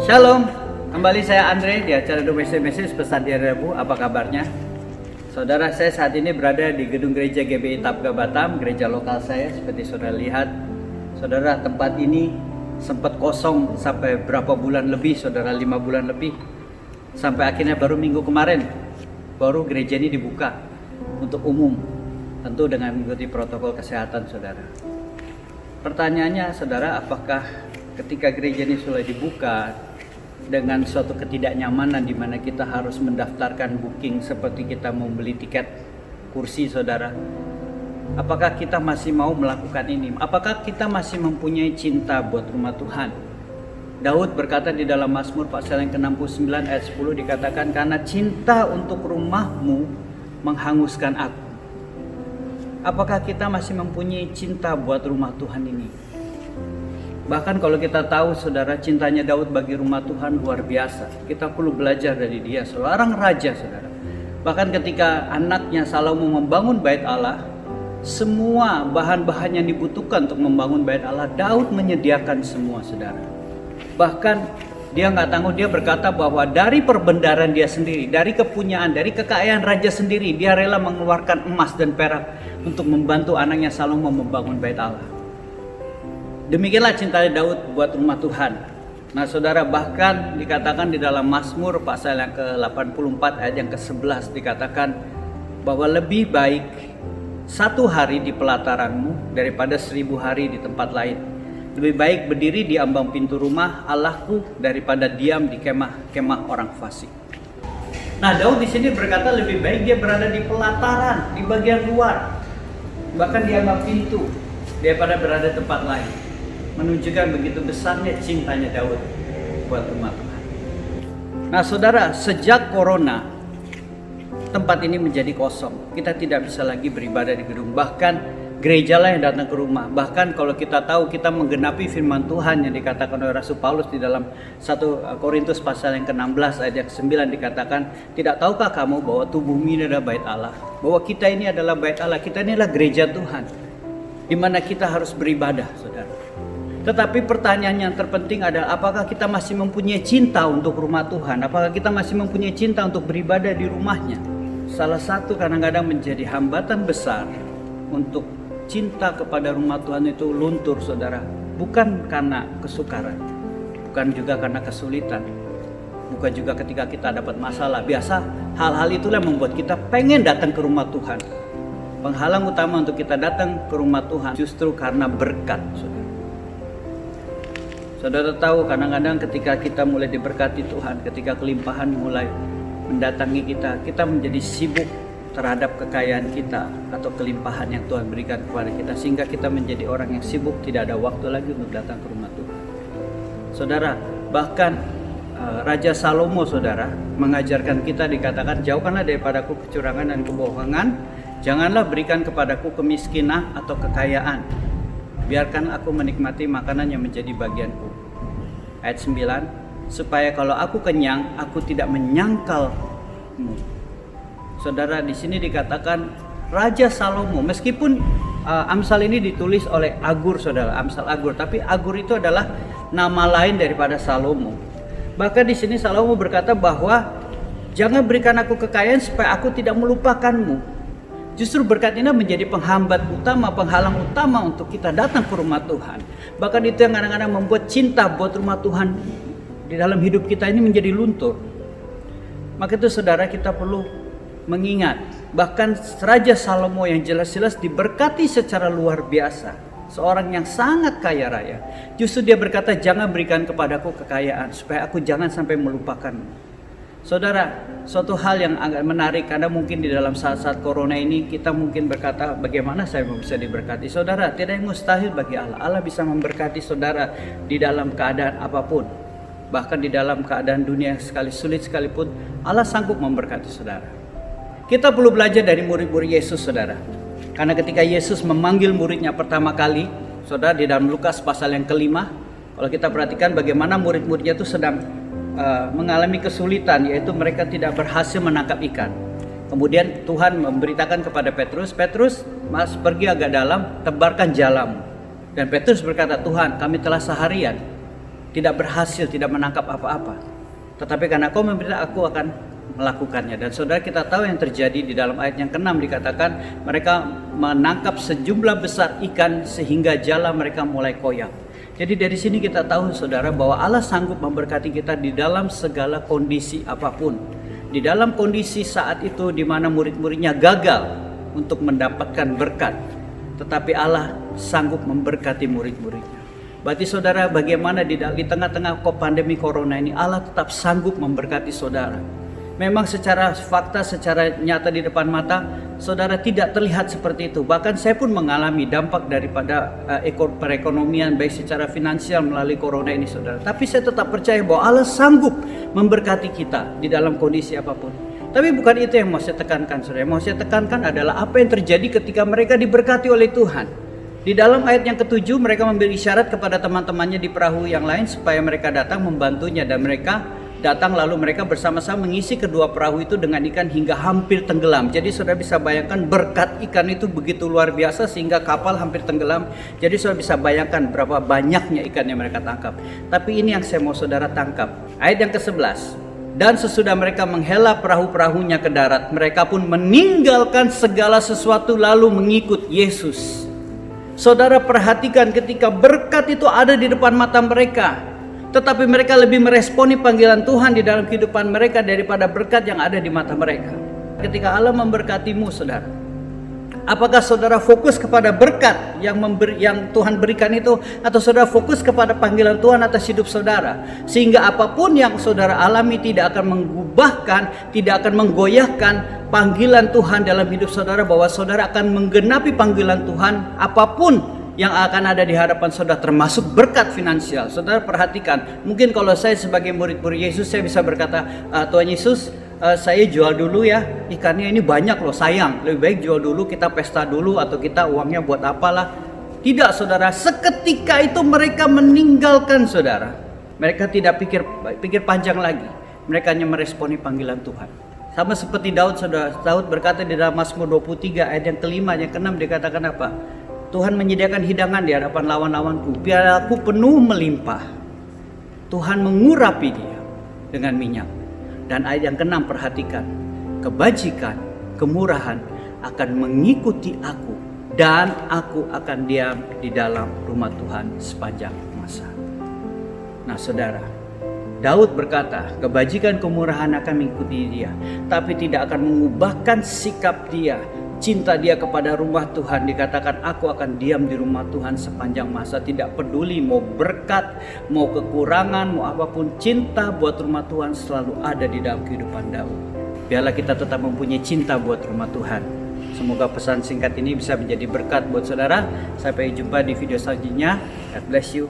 Shalom, kembali saya Andre di acara Domestic Message Pesan di Hari Rabu. Apa kabarnya? Saudara, saya saat ini berada di gedung gereja GBI Tapga Batam, gereja lokal saya. Seperti saudara lihat, saudara, tempat ini sempat kosong sampai berapa bulan lebih, saudara, 5 bulan lebih. Sampai akhirnya baru minggu kemarin, baru gereja ini dibuka untuk umum, tentu dengan mengikuti protokol kesehatan, saudara. Pertanyaannya, saudara, apakah ketika gereja ini sudah dibuka dengan suatu ketidaknyamanan di mana kita harus mendaftarkan booking seperti kita membeli tiket kursi, saudara, apakah kita masih mau melakukan ini? Apakah kita masih mempunyai cinta buat rumah Tuhan? Daud berkata di dalam Mazmur pasal yang ke-69 ayat 10 dikatakan, karena cinta untuk rumahmu menghanguskan aku. Apakah kita masih mempunyai cinta buat rumah Tuhan ini? Bahkan kalau kita tahu, saudara, cintanya Daud bagi rumah Tuhan luar biasa. Kita perlu belajar dari dia, seorang raja, saudara. Bahkan ketika anaknya Salomo membangun bait Allah, semua bahan-bahan yang dibutuhkan untuk membangun bait Allah, Daud menyediakan semua, saudara. Bahkan dia nggak tangguh, dia berkata bahwa dari perbendaharaan dia sendiri, dari kepunyaan, dari kekayaan raja sendiri, dia rela mengeluarkan emas dan perak untuk membantu anaknya Salomo membangun bait Allah. Demikianlah cinta Daud buat rumah Tuhan. Nah, saudara, bahkan dikatakan di dalam Mazmur pasal yang ke-84 ayat yang ke-11 dikatakan bahwa lebih baik 1 hari di pelataranmu daripada 1000 hari di tempat lain. Lebih baik berdiri di ambang pintu rumah Allahku daripada diam di kemah-kemah orang fasik. Nah, Daud di sini berkata lebih baik dia berada di pelataran, di bagian luar, bahkan di ambang pintu, daripada berada di tempat lain. Menunjukkan begitu besarnya cintanya Daud buat rumah Tuhan. Nah, saudara, sejak corona tempat ini menjadi kosong. Kita tidak bisa lagi beribadah di gedung. Bahkan gerejalah yang datang ke rumah. Bahkan kalau kita tahu, kita menggenapi firman Tuhan yang dikatakan oleh Rasul Paulus di dalam 1 Korintus pasal yang ke-16 ayat yang ke-9 dikatakan, tidak tahukah kamu bahwa tubuhmu ini adalah bait Allah? Bahwa kita ini adalah bait Allah, kita ini adalah gereja Tuhan, di mana kita harus beribadah, saudara. Tetapi pertanyaan yang terpenting adalah, apakah kita masih mempunyai cinta untuk rumah Tuhan? Apakah kita masih mempunyai cinta untuk beribadah di rumahnya? Salah satu kadang-kadang menjadi hambatan besar untuk cinta kepada rumah Tuhan itu luntur, saudara. Bukan karena kesukaran, bukan juga karena kesulitan, bukan juga ketika kita dapat masalah. Biasa hal-hal itulah yang membuat kita pengen datang ke rumah Tuhan. Penghalang utama untuk kita datang ke rumah Tuhan justru karena berkat, saudara. Saudara tahu, kadang-kadang ketika kita mulai diberkati Tuhan, ketika kelimpahan mulai mendatangi kita, kita menjadi sibuk terhadap kekayaan kita atau kelimpahan yang Tuhan berikan kepada kita, sehingga kita menjadi orang yang sibuk, tidak ada waktu lagi untuk datang ke rumah Tuhan. Saudara, bahkan Raja Salomo, saudara, mengajarkan kita, dikatakan, jauhkanlah daripadaku kecurangan dan kebohongan, janganlah berikan kepadaku kemiskinan atau kekayaan, biarkan aku menikmati makanan yang menjadi bagianku. Ayat 9, supaya kalau aku kenyang, aku tidak menyangkalmu. Saudara, di sini dikatakan Raja Salomo, meskipun Amsal ini ditulis oleh Agur, saudara, Amsal Agur, tapi Agur itu adalah nama lain daripada Salomo. Bahkan di sini Salomo berkata bahwa jangan berikan aku kekayaan supaya aku tidak melupakanmu. Justru berkat ini menjadi penghambat utama, penghalang utama untuk kita datang ke rumah Tuhan. Bahkan itu yang kadang-kadang membuat cinta buat rumah Tuhan di dalam hidup kita ini menjadi luntur. Maka itu, saudara, kita perlu mengingat, bahkan Raja Salomo yang jelas-jelas diberkati secara luar biasa, seorang yang sangat kaya raya, justru dia berkata, jangan berikan kepadaku kekayaan supaya aku jangan sampai melupakanmu. Saudara, suatu hal yang agak menarik, karena mungkin di dalam saat-saat corona ini kita mungkin berkata, bagaimana saya bisa diberkati? Saudara, tidak yang mustahil bagi Allah. Allah bisa memberkati saudara di dalam keadaan apapun. Bahkan di dalam keadaan dunia sekali sulit sekalipun, Allah sanggup memberkati saudara. Kita perlu belajar dari murid-murid Yesus, saudara. Karena ketika Yesus memanggil muridnya pertama kali, saudara, di dalam Lukas pasal yang ke-5, kalau kita perhatikan bagaimana murid-muridnya itu sedang mengalami kesulitan, yaitu mereka tidak berhasil menangkap ikan. Kemudian Tuhan memberitakan kepada Petrus, Petrus, mas pergi agak dalam, tebarkan jalamu. Dan Petrus berkata, Tuhan, kami telah seharian tidak berhasil, tidak menangkap apa-apa. Tetapi karena Kau memberitahu, aku akan melakukannya. Dan saudara, kita tahu yang terjadi di dalam ayat yang ke-6 dikatakan mereka menangkap sejumlah besar ikan sehingga jala mereka mulai koyak. Jadi dari sini kita tahu saudara bahwa Allah sanggup memberkati kita di dalam segala kondisi apapun. Di dalam kondisi saat itu di mana murid-muridnya gagal untuk mendapatkan berkat, tetapi Allah sanggup memberkati murid-muridnya. Berarti saudara, bagaimana di tengah-tengah pandemi corona ini Allah tetap sanggup memberkati saudara. Memang secara fakta, secara nyata di depan mata, saudara tidak terlihat seperti itu. Bahkan saya pun mengalami dampak daripada perekonomian baik secara finansial melalui corona ini saudara. Tapi saya tetap percaya bahwa Allah sanggup memberkati kita di dalam kondisi apapun. Tapi bukan itu yang mau saya tekankan saudara. Yang mau saya tekankan adalah apa yang terjadi ketika mereka diberkati oleh Tuhan. Di dalam ayat yang ke-7 mereka memberi isyarat kepada teman-temannya di perahu yang lain supaya mereka datang membantunya, dan mereka datang lalu mereka bersama-sama mengisi kedua perahu itu dengan ikan hingga hampir tenggelam. Jadi saudara bisa bayangkan berkat ikan itu begitu luar biasa sehingga kapal hampir tenggelam. Jadi saudara bisa bayangkan berapa banyaknya ikan yang mereka tangkap. Tapi ini yang saya mau saudara tangkap. Ayat yang ke-11. Dan sesudah mereka menghela perahu-perahunya ke darat, mereka pun meninggalkan segala sesuatu lalu mengikut Yesus. Saudara perhatikan, ketika berkat itu ada di depan mata mereka, tetapi mereka lebih meresponi panggilan Tuhan di dalam kehidupan mereka daripada berkat yang ada di mata mereka. Ketika Allah memberkatimu saudara, apakah saudara fokus kepada berkat yang Tuhan berikan itu, atau saudara fokus kepada panggilan Tuhan atas hidup saudara? Sehingga apapun yang saudara alami tidak akan mengubahkan, tidak akan menggoyahkan panggilan Tuhan dalam hidup saudara, bahwa saudara akan menggenapi panggilan Tuhan apapun yang akan ada di hadapan saudara, termasuk berkat finansial. Saudara perhatikan, mungkin kalau saya sebagai murid-murid Yesus, saya bisa berkata, Tuhan Yesus, saya jual dulu ya, ikannya ini banyak loh, sayang, lebih baik jual dulu, kita pesta dulu, atau kita uangnya buat apalah. Tidak saudara, seketika itu mereka meninggalkan saudara. Mereka tidak pikir panjang lagi, mereka hanya meresponi panggilan Tuhan. Sama seperti Daud saudara. Daud berkata di dalam Mazmur 23 ayat yang ke-5, yang ke-6 dikatakan apa? Tuhan menyediakan hidangan di hadapan lawan-lawanku, pialaku penuh melimpah. Tuhan mengurapi dia dengan minyak. Dan ayat yang ke-6 perhatikan, kebajikan, kemurahan akan mengikuti aku, dan aku akan diam di dalam rumah Tuhan sepanjang masa. Nah saudara, Daud berkata, kebajikan, kemurahan akan mengikuti dia, tapi tidak akan mengubahkan sikap dia, cinta dia kepada rumah Tuhan. Dikatakan, aku akan diam di rumah Tuhan sepanjang masa. Tidak peduli mau berkat, mau kekurangan, mau apapun, cinta buat rumah Tuhan selalu ada di dalam kehidupan Daud. Biarlah kita tetap mempunyai cinta buat rumah Tuhan. Semoga pesan singkat ini bisa menjadi berkat buat saudara. Sampai jumpa di video selanjutnya. God bless you.